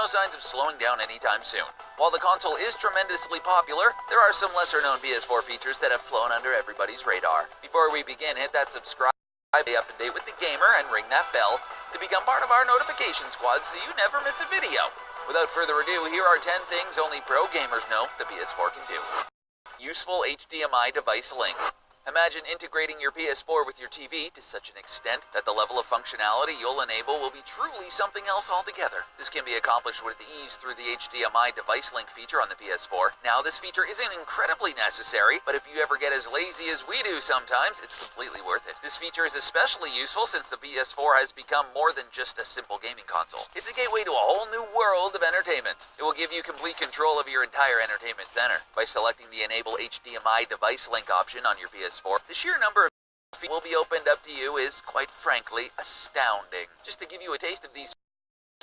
no signs of slowing down anytime soon. While the console is tremendously popular, there are some lesser-known PS4 features that have flown under everybody's radar. Before we begin, hit that subscribe, stay up to date with the gamer, and ring that bell to become part of our notification squad so you never miss a video. Without further ado, here are 10 things only pro gamers know the PS4 can do. Useful HDMI device link. Imagine integrating your PS4 with your TV to such an extent that the level of functionality you'll enable will be truly something else altogether. This can be accomplished with ease through the HDMI device link feature on the PS4. Now, this feature isn't incredibly necessary, but if you ever get as lazy as we do sometimes, it's completely worth it. This feature is especially useful since the PS4 has become more than just a simple gaming console. It's a gateway to a whole new world of entertainment. It will give you complete control of your entire entertainment center. By selecting the Enable HDMI device link option on your PS4, the sheer number of features will be opened up to you is, quite frankly, astounding. Just to give you a taste of these,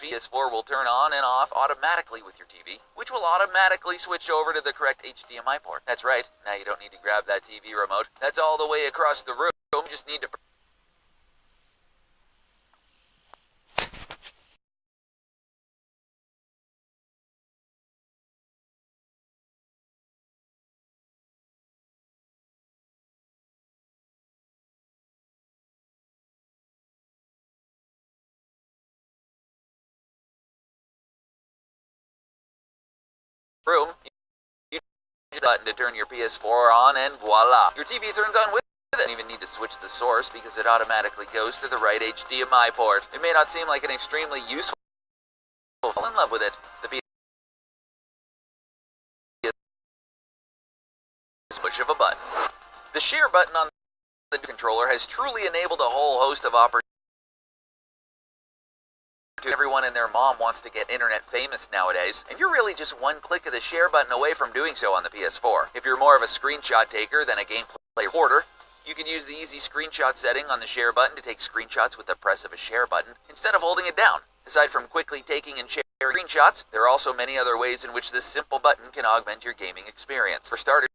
PS4 will turn on and off automatically with your TV, which will automatically switch over to the correct HDMI port. That's right, now you don't need to grab that TV remote. That's all the way across the room. You just need to room, you just button to turn your PS4 on, and voila, your TV turns on with it. You don't even need to switch the source because it automatically goes to the right HDMI port. It may not seem like an extremely useful, fall in love with it. The PS push of a button. The share button on the controller has truly enabled a whole host of opportunities. Everyone and their mom wants to get internet famous nowadays, and you're really just one click of the share button away from doing so on the PS4. If you're more of a screenshot taker than a gameplay reporter, you can use the easy screenshot setting on the share button to take screenshots with the press of a share button instead of holding it down. Aside from quickly taking and sharing screenshots, there are also many other ways in which this simple button can augment your gaming experience. For starters,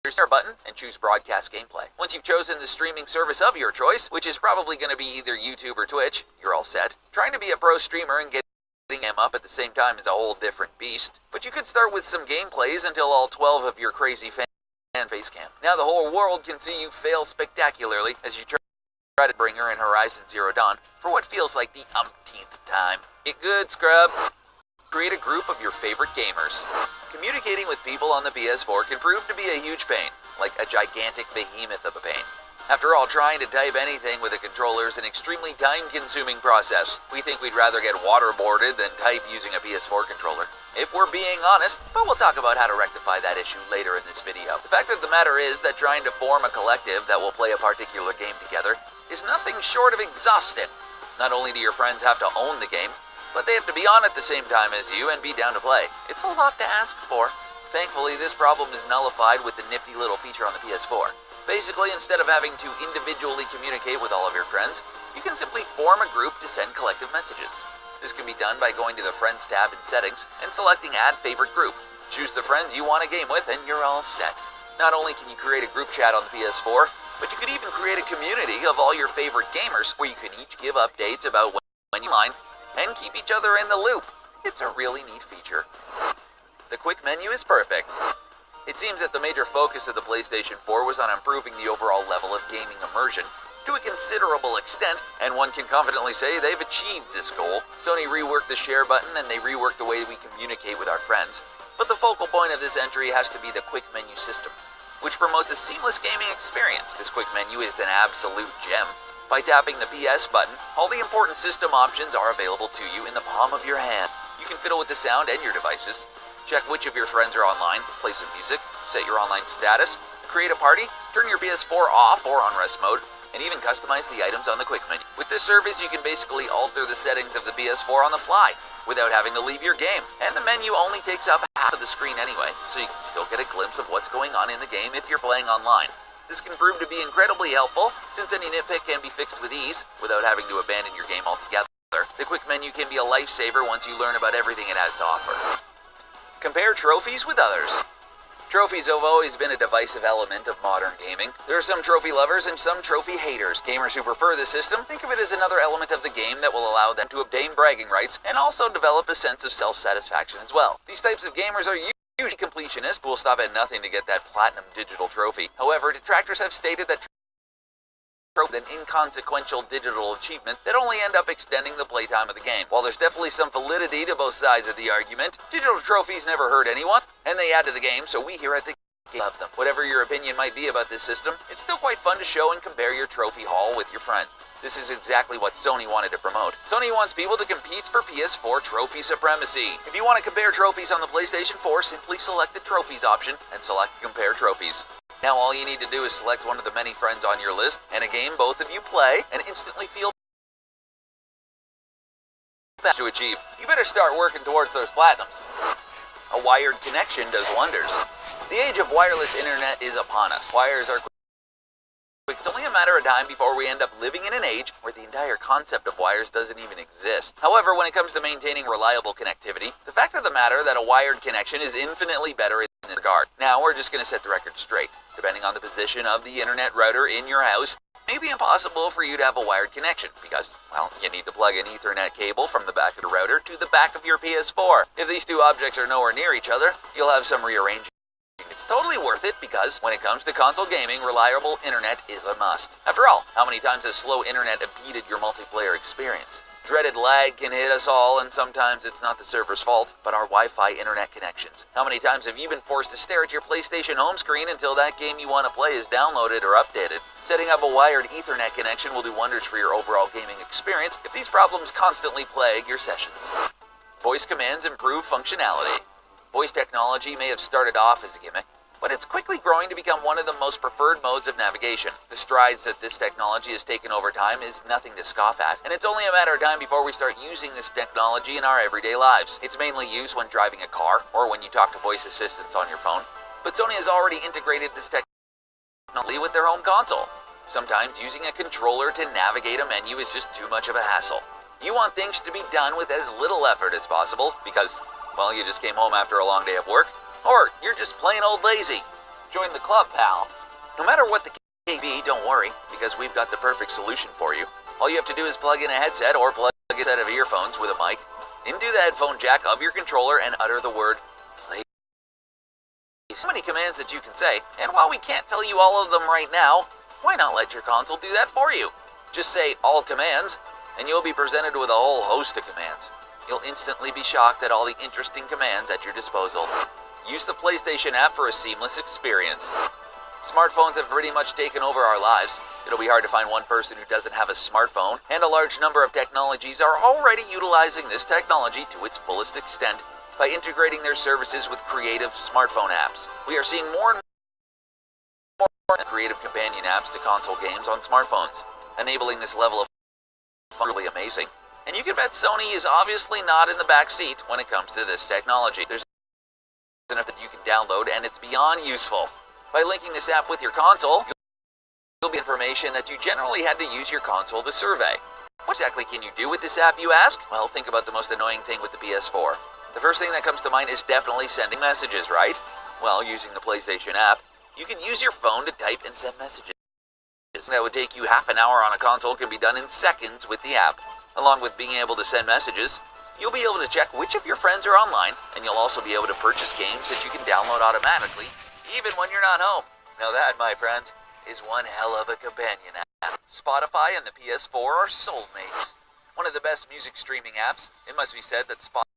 share button and choose broadcast gameplay. Once you've chosen the streaming service of your choice, which is probably going to be either YouTube or Twitch, you're all set. Trying to be a pro streamer and getting them up at the same time is a whole different beast, but you could start with some gameplays until all 12 of your crazy fans face cam. Now the whole world can see you fail spectacularly as you try to bring her in Horizon Zero Dawn for what feels like the umpteenth time. Get good, scrub. Create a group of your favorite gamers. Communicating with people on the PS4 can prove to be a huge pain, like a gigantic behemoth of a pain. After all, trying to type anything with a controller is an extremely time-consuming process. We think we'd rather get waterboarded than type using a PS4 controller, if we're being honest, but we'll talk about how to rectify that issue later in this video. The fact of the matter is that trying to form a collective that will play a particular game together is nothing short of exhausting. Not only do your friends have to own the game, but they have to be on at the same time as you and be down to play. It's a lot to ask for. Thankfully, this problem is nullified with the nifty little feature on the PS4. Basically, instead of having to individually communicate with all of your friends, you can simply form a group to send collective messages. This can be done by going to the Friends tab in Settings and selecting Add Favorite Group. Choose the friends you want to game with and you're all set. Not only can you create a group chat on the PS4, but you could even create a community of all your favorite gamers where you can each give updates about when you line and keep each other in the loop. It's a really neat feature. The quick menu is perfect. It seems that the major focus of the PlayStation 4 was on improving the overall level of gaming immersion to a considerable extent, and one can confidently say they've achieved this goal. Sony reworked the share button and they reworked the way we communicate with our friends. But the focal point of this entry has to be the quick menu system, which promotes a seamless gaming experience. This quick menu is an absolute gem. By tapping the PS button, all the important system options are available to you in the palm of your hand. You can fiddle with the sound and your devices, check which of your friends are online, play some music, set your online status, create a party, turn your PS4 off or on rest mode, and even customize the items on the quick menu. With this service, you can basically alter the settings of the PS4 on the fly without having to leave your game. And the menu only takes up half of the screen anyway, so you can still get a glimpse of what's going on in the game if you're playing online. This can prove to be incredibly helpful, since any nitpick can be fixed with ease without having to abandon your game altogether. The quick menu can be a lifesaver once you learn about everything it has to offer. Compare trophies with others. Trophies have always been a divisive element of modern gaming. There are some trophy lovers and some trophy haters. Gamers who prefer this system think of it as another element of the game that will allow them to obtain bragging rights and also develop a sense of self-satisfaction as well. These types of gamers are usually completionists who will stop at nothing to get that platinum digital trophy. However, detractors have stated that an inconsequential digital achievement that only end up extending the playtime of the game. While there's definitely some validity to both sides of the argument, digital trophies never hurt anyone, and they add to the game, so we here at the game love them. Whatever your opinion might be about this system, it's still quite fun to show and compare your trophy haul with your friends. This is exactly what Sony wanted to promote. Sony wants people to compete for PS4 trophy supremacy. If you want to compare trophies on the PlayStation 4, simply select the trophies option and select compare trophies. Now all you need to do is select one of the many friends on your list, and a game both of you play, and instantly feel that to achieve. You better start working towards those platinums. A wired connection does wonders. The age of wireless internet is upon us. Wires are quick. It's only a matter of time before we end up living in an age where the entire concept of wires doesn't even exist. However, when it comes to maintaining reliable connectivity, the fact of the matter that a wired connection is infinitely better in this regard. Now, we're just going to set the record straight. Depending on the position of the internet router in your house, it may be impossible for you to have a wired connection because, well, you need to plug an Ethernet cable from the back of the router to the back of your PS4. If these two objects are nowhere near each other, you'll have some rearranging. It's totally worth it because when it comes to console gaming, reliable internet is a must. After all, how many times has slow internet impeded your multiplayer experience? Dreaded lag can hit us all, and sometimes it's not the server's fault, but our Wi-Fi internet connections. How many times have you been forced to stare at your PlayStation home screen until that game you want to play is downloaded or updated? Setting up a wired Ethernet connection will do wonders for your overall gaming experience if these problems constantly plague your sessions. Voice commands improve functionality. Voice technology may have started off as a gimmick, but it's quickly growing to become one of the most preferred modes of navigation. The strides that this technology has taken over time is nothing to scoff at, and it's only a matter of time before we start using this technology in our everyday lives. It's mainly used when driving a car, or when you talk to voice assistants on your phone, but Sony has already integrated this technology with their home console. Sometimes using a controller to navigate a menu is just too much of a hassle. You want things to be done with as little effort as possible, because, well, you just came home after a long day of work, or you're just plain old lazy. Join the club, pal. No matter what the case be, don't worry, because we've got the perfect solution for you. All you have to do is plug in a headset or plug a set of earphones with a mic into the headphone jack of your controller and utter the word play. So many commands that you can say, and while we can't tell you all of them right now, why not let your console do that for you? Just say all commands, and you'll be presented with a whole host of commands. You'll instantly be shocked at all the interesting commands at your disposal. Use the PlayStation app for a seamless experience. Smartphones have pretty much taken over our lives. It'll be hard to find one person who doesn't have a smartphone, and a large number of technologies are already utilizing this technology to its fullest extent by integrating their services with creative smartphone apps. We are seeing more and more creative companion apps to console games on smartphones, enabling this level of fun really amazing. And you can bet Sony is obviously not in the back seat when it comes to this technology. There's enough that you can download, and it's beyond useful. By linking this app with your console, you'll be information that you generally had to use your console to survey. What exactly can you do with this app, you ask? Well, think about the most annoying thing with the PS4. The first thing that comes to mind is definitely sending messages, right? Well, using the PlayStation app, you can use your phone to type and send messages. That would take you half an hour on a console can be done in seconds with the app. Along with being able to send messages, you'll be able to check which of your friends are online, and you'll also be able to purchase games that you can download automatically, even when you're not home. Now that, my friends, is one hell of a companion app. Spotify and the PS4 are soulmates. One of the best music streaming apps. It must be said that Spotify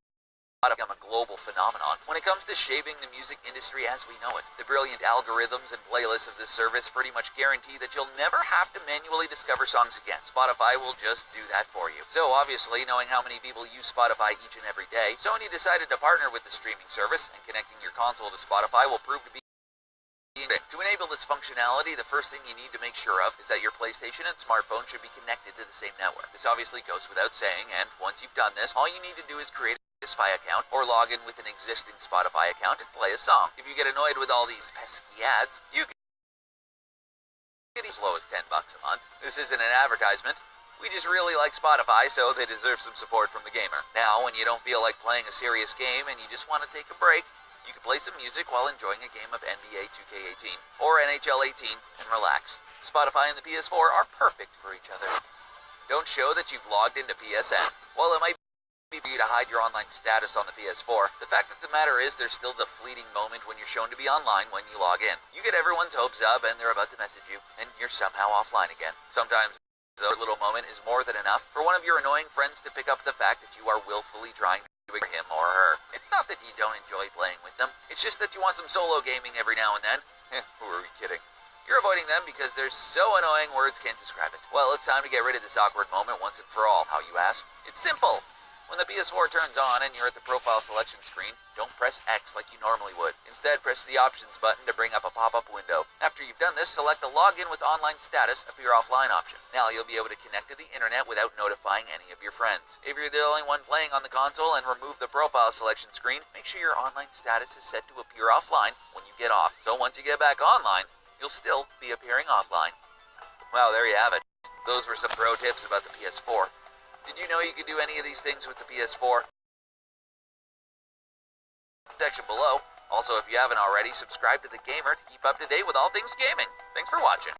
has become a global phenomenon when it comes to shaping the music industry as we know it. The brilliant algorithms and playlists of this service pretty much guarantee that you'll never have to manually discover songs again. Spotify will just do that for you. So obviously, knowing how many people use Spotify each and every day, Sony decided to partner with the streaming service, and connecting your console to Spotify will prove to be to enable this functionality. The first thing you need to make sure of is that your PlayStation and smartphone should be connected to the same network. This obviously goes without saying, and once you've done this, all you need to do is create a Spotify account or log in with an existing Spotify account and play a song. If you get annoyed with all these pesky ads, you can get as low as $10 a month. This isn't an advertisement. We just really like Spotify, so they deserve some support from the gamer. Now, when you don't feel like playing a serious game and you just want to take a break, You can play some music while enjoying a game of NBA 2K18 or NHL 18 and relax. Spotify and the PS4 are perfect for each other. Don't show that you've logged into PSN. While it might be for you to hide your online status on the PS4, the fact of the matter is there's still the fleeting moment when you're shown to be online when you log in. You get everyone's hopes up and they're about to message you, and you're somehow offline again. Sometimes the little moment is more than enough for one of your annoying friends to pick up the fact that you are willfully trying to ignore him or her. It's not that you don't enjoy playing with them, it's just that you want some solo gaming every now and then. Who are we kidding? You're avoiding them because they're so annoying words can't describe it. Well, it's time to get rid of this awkward moment once and for all. How, you ask? It's simple. When the PS4 turns on and you're at the profile selection screen, don't press X like you normally would. Instead, press the options button to bring up a pop-up window. After you've done this, select the login with online status, appear offline option. Now you'll be able to connect to the internet without notifying any of your friends. If you're the only one playing on the console and remove the profile selection screen, make sure your online status is set to appear offline when you get off. So once you get back online, you'll still be appearing offline. Well, there you have it. Those were some pro tips about the PS4. Did you know you could do any of these things with the PS4? Section below. Also, if you haven't already, subscribe to The Gamer to keep up to date with all things gaming. Thanks for watching.